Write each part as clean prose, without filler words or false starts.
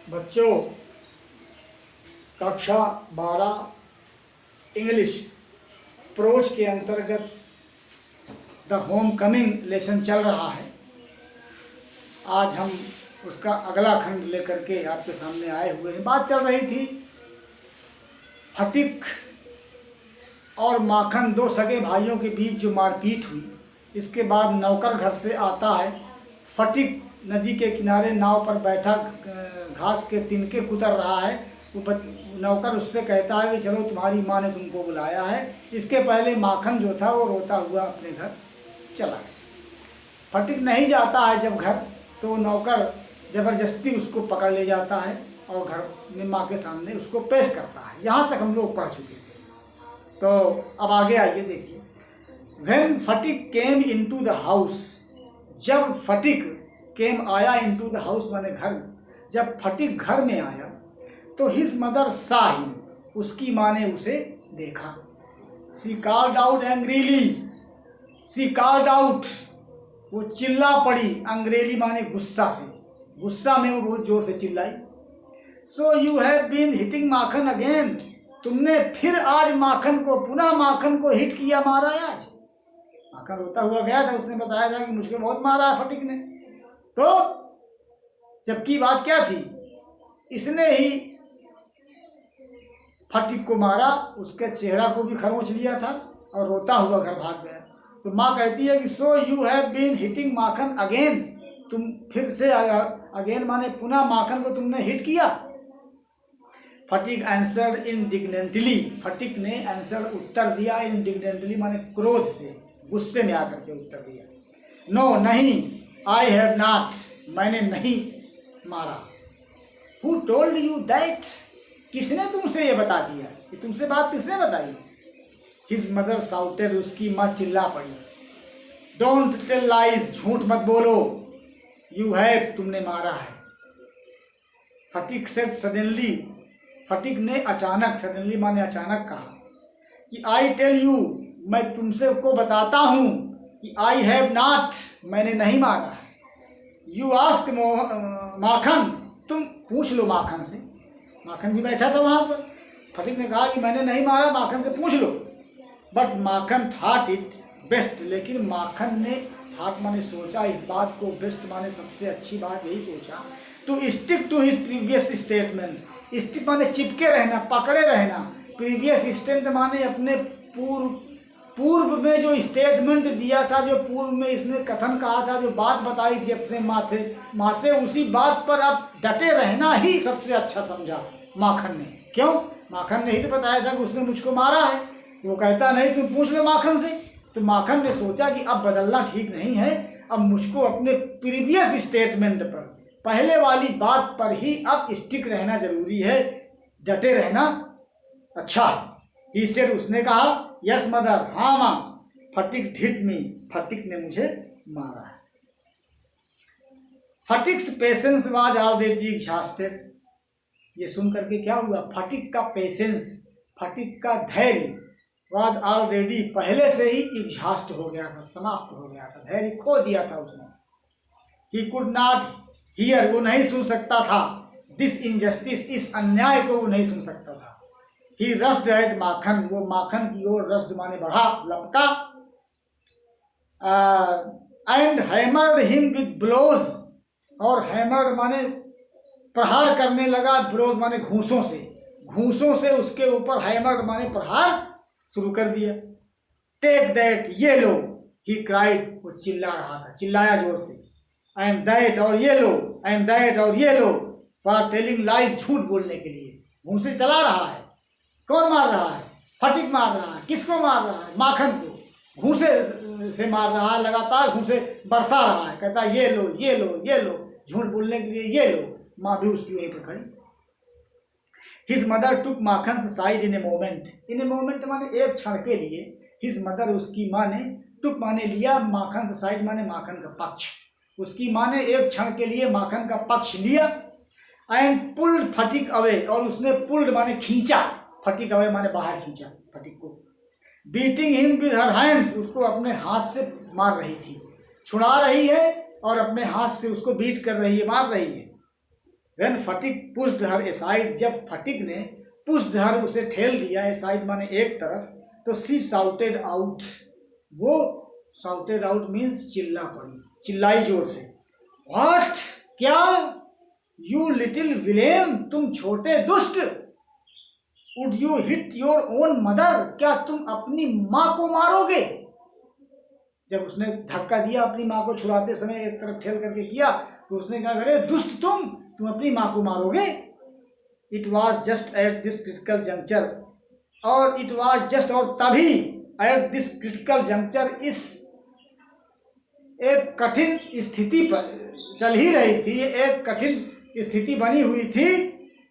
बच्चों, कक्षा 12 English pros के अंतर्गत द होम कमिंग लेसन चल रहा है। आज हम उसका अगला खंड लेकर के आपके सामने आए हुए हैं। बात चल रही थी फटिक और माखन, दो सगे भाइयों के बीच जो मारपीट हुई। इसके बाद नौकर घर से आता है। फटिक नदी के किनारे नाव पर बैठा घास के तिनके कुतर रहा है। वो नौकर उससे कहता है कि चलो तुम्हारी माँ ने तुमको बुलाया है। इसके पहले माखन जो था वो रोता हुआ अपने घर चला गया। फटिक नहीं जाता है जब घर, तो नौकर ज़बरदस्ती उसको पकड़ ले जाता है और घर में माँ के सामने उसको पेश करता है। यहाँ तक हम लोग पढ़ चुके थे। तो अब आगे आइए, देखिए। When Phatik came into the house, जब फटिक केम आया इनटू द हाउस माने घर, जब फटिक घर में आया तो हिज मदर सा हिम, उसकी माँ ने उसे देखा। She called out angrily, she called out, वो चिल्ला पड़ी। अंग्रेली माने गुस्सा से, गुस्सा में वो बहुत जोर से चिल्लाई। So you have been hitting Makhan again, तुमने फिर आज माखन को, पुनः माखन को हिट किया, मारा है आज। माखन रोता हुआ गया था, उसने बताया था कि मुझको बहुत मारा है फटिक ने। तो जबकि बात क्या थी, इसने ही फटिक को मारा, उसके चेहरा को भी खरोंच लिया था और रोता हुआ घर भाग गया। तो माँ कहती है कि so you have been hitting Makhan again, तुम फिर से, अगेन माने पुनः माखन को तुमने हिट किया। फटिक आंसर्ड इंडिग्नेंटली, फटिक ने आंसर उत्तर दिया, इंडिग्नेंटली माने क्रोध से, गुस्से में आकर के उत्तर दिया। नो नहीं, आई हैव नॉट, मैंने नहीं मारा। हु टोल्ड यू दैट, किसने तुमसे ये बता दिया, कि तुमसे बात किसने बताई। हिज मदर साउटेड, उसकी माँ चिल्ला पड़ी। डोंट टेल लाइज, झूठ मत बोलो। यू हैव, तुमने मारा है। फटिक सेड सडनली, फटिक ने अचानक, सडनली माने अचानक कहा कि आई टेल यू, मैं तुमसे को बताता हूँ कि आई हैव नॉट, मैंने नहीं मारा है। यू आस्क माखन, तुम पूछ लो माखन से। माखन भी बैठा था वहाँ पर। फटिक ने कहा कि मैंने नहीं मारा, माखन से पूछ लो। But Makhan thought it best, लेकिन माखन ने, थॉट माने सोचा, इस बात को, बेस्ट माने सबसे अच्छी बात यही सोचा, to stick to his previous statement. Stick माने चिपके रहना, पकड़े रहना। प्रीवियस स्टेटमेंट माने अपने पूर्व में जो स्टेटमेंट दिया था, जो पूर्व में इसने कथन कहा था, जो बात बताई थी अपने माँ से, उसी बात पर अब डटे रहना ही सबसे अच्छा समझा माखन ने। क्यों? माखन ने ही तो बताया था कि उसने मुझको मारा है। वो कहता नहीं, तुम पूछ लो माखन से। तो माखन ने सोचा कि अब बदलना ठीक नहीं है, अब मुझको अपने प्रीवियस स्टेटमेंट पर, पहले वाली बात पर ही अब स्टिक रहना जरूरी है, डटे रहना अच्छा है। ही सेड, उसने कहा, यस मदर, हाँ माँ, फटिक हिट मी, फटिक ने मुझे मारा है। फटिक्स पेशेंस वाज ऑलरेडी एग्जॉस्टेड, ये सुन करके क्या हुआ, फटिक का पेशेंस, फटिक का धैर्य, वाज ऑलरेडी, पहले से ही एग्जॉस्ट हो गया था, समाप्त हो गया था, धैर्य खो दिया था उसने। ही कुड नॉट हियर, वो नहीं सुन सकता था, दिस इनजस्टिस, इस अन्याय को वो नहीं सुन सकता था। ही रस्ड एट माखन, वो माखन की ओर रस्ड माने बढ़ा, लपका। And hammered him with blows, और हैमर्ड माने प्रहार करने लगा, ब्लोज माने घूंसों से, घूंसों से उसके ऊपर हैमर्ड माने प्रहार शुरू कर दिया। टेक दैट, ये लो, ही क्राइड, वो चिल्ला रहा था, चिल्लाया जोर से। एंड दैट, और ये लो, एंड दैट, और ये लो, फॉर टेलिंग लाइज, झूठ बोलने के लिए घूंसे चला रहा है। कौन मार रहा है? फटिक मार रहा है। किसको मार रहा है? माखन को घूंसे से मार रहा है, लगातार घूंसे बरसा रहा है। कहता है ये लो, ये लो, ये लो, झूठ बोलने के लिए ये लो। माँ भी उसकी वहीं पर खड़ी। His mother took Makhan side in a moment, in a moment माने एक क्षण के लिए। हिज मदर, उसकी माँ ने, टुक माने लिया, माखन साइड माने माखन का पक्ष। उसकी माँ ने एक क्षण के लिए माखन का पक्ष लिया। एंड पुल्ड फटिक अवे, और उसने पुल्ड माने खींचा, फटिक अवे माने बाहर खींचा फटिक को। Beating him with her hands, उसको अपने हाथ से मार रही थी, छुड़ा रही है और अपने हाथ से उसको बीट कर रही है, मार रही है। When Fatik pushed her aside, जब फटिक ने pushed her उसे ठेल दिया, aside माने एक तरफ, तो she shouted out, वो shouted out means चिल्ला पड़ी, चिल्लाई जोर से, what, क्या, you little villain, तुम छोटे दुष्ट, would you hit your own mother, क्या तुम अपनी माँ को मारोगे। जब उसने धक्का दिया अपनी माँ को छुड़ाते समय, एक तरफ ठेल करके किया, तो उसने कहा, अरे दुष्ट तुम अपनी माँ को मारोगे। It was just at this critical juncture, और इट वॉज जस्ट, और तभी, एट दिस क्रिटिकल जंक्चर, इस एक कठिन स्थिति पर चल ही रही थी, एक कठिन स्थिति बनी हुई थी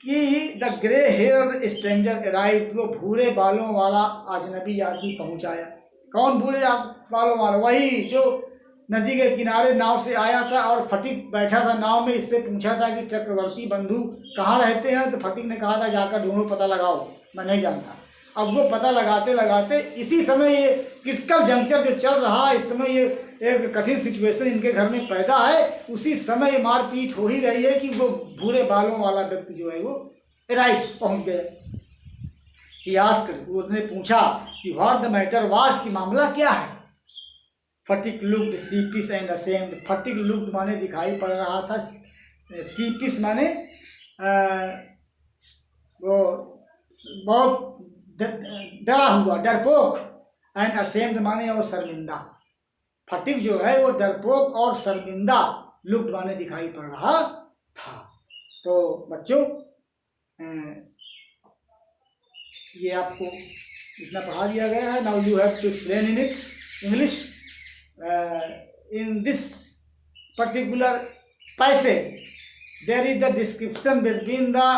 कि the grey heard stranger arrived, वो भूरे बालों वाला अजनबी आदमी पहुंच आया। कौन भूरे बालों वाला? वही जो नदी के किनारे नाव से आया था और फटिक बैठा था नाव में, इससे पूछा था कि चक्रवर्ती बंधु कहाँ रहते हैं, तो फटिक ने कहा था जाकर ढूंढो, पता लगाओ, मैं नहीं जानता। अब वो पता लगाते लगाते इसी समय ये क्रिटिकल जंक्चर जो चल रहा है, इस समय ये एक कठिन सिचुएशन इनके घर में पैदा है, उसी समय मारपीट हो ही रही है कि वो भूरे बालों वाला व्यक्ति जो है वो राइट पहुंच गया। उसने पूछा कि व्हाट द मैटर वाज, की मामला क्या है। फटिक looked सीपिस and ashamed, Sphatik looked माने दिखाई पड़ रहा था, सीपिस माने वो बहुत डरा हुआ, डरपोक, एंड असेम्ड माने और शर्मिंदा। फटिक जो है वो डरपोक और शर्मिंदा, लुक्ड माने दिखाई पड़ रहा था। तो बच्चों ये आपको इतना पढ़ा दिया गया है। Now you have to explain in it English in this particular passage. There is the description between the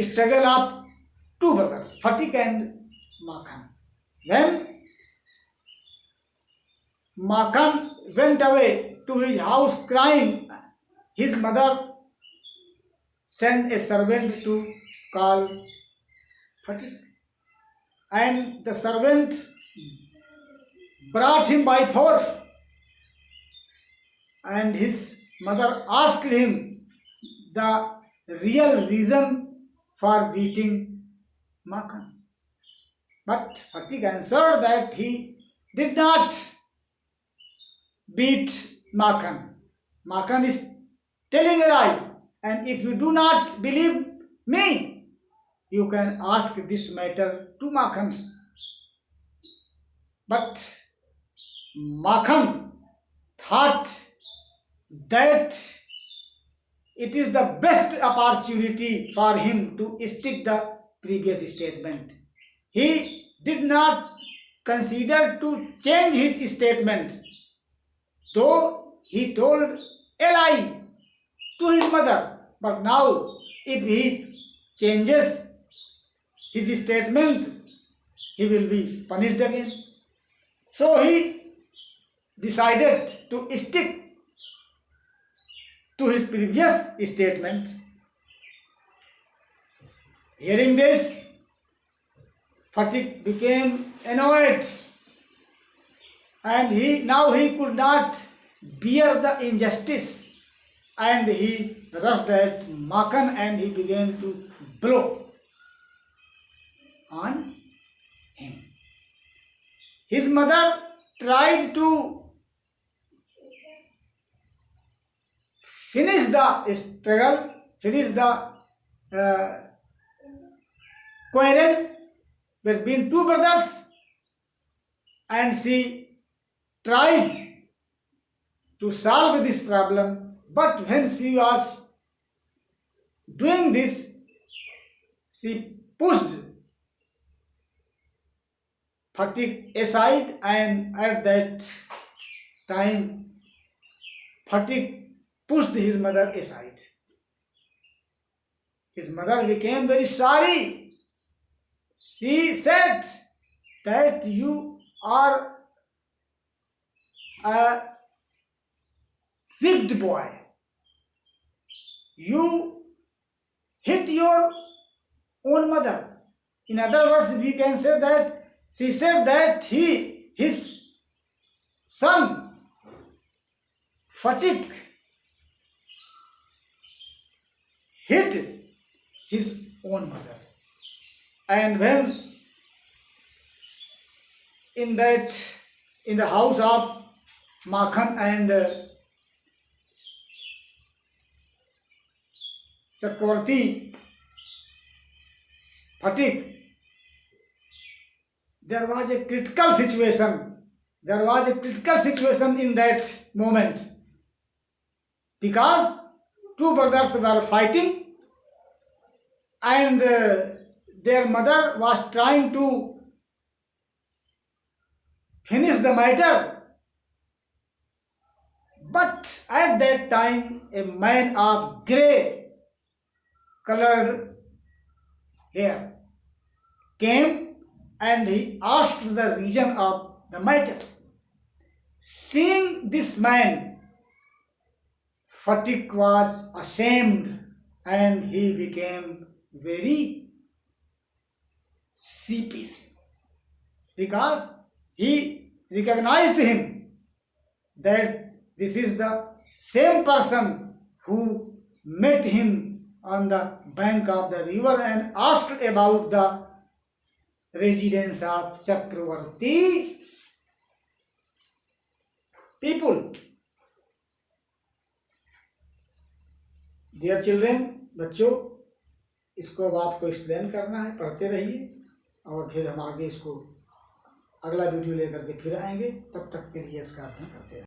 struggle of two brothers, Fatik and Makhan. When Makhan went away to his house crying, his mother sent a servant to call Fatik, and the servant brought him by force, and his mother asked him the real reason for beating Makhan. But Fatik answered that he did not beat Makhan. Makhan is telling a lie, and if you do not believe me, you can ask this matter to Makhan. But Makhan thought that it is the best opportunity for him to stick the previous statement. He did not consider to change his statement, though he told a lie to his mother. But now if he changes his statement, he will be punished again. So he decided to stick to his previous statement. Hearing this, Fatik became annoyed, and he could not bear the injustice, and he rushed at Makhan and he began to blow on him. His mother tried to finish the struggle, finish the quarrel between two brothers, and she tried to solve this problem. But when she was doing this, she pushed Fatik aside, and at that time Fatik pushed his mother aside. His mother became very sorry. She said that you are a wicked boy. You hit your own mother. In other words, we can say that she said that his son Fatik hit his own mother. And when in the house of Makhan and Chakravarti Phatik, there was a critical situation. There was a critical situation in that moment, because two brothers were fighting, and their mother was trying to finish the matter. But at that time, a man of grey colored hair came and he asked the reason of the matter. Seeing this man, Phatik was ashamed and he became very sheepish, because he recognized him that this is the same person who met him on the bank of the river and asked about the residence of Chakravarti people. Dear children, बच्चों, इसको अब आपको explain करना है, पढ़ते रहिए और फिर हम आगे इसको अगला वीडियो लेकर के फिर आएंगे। तब तक के लिए इसका अध्ययन करते रहें।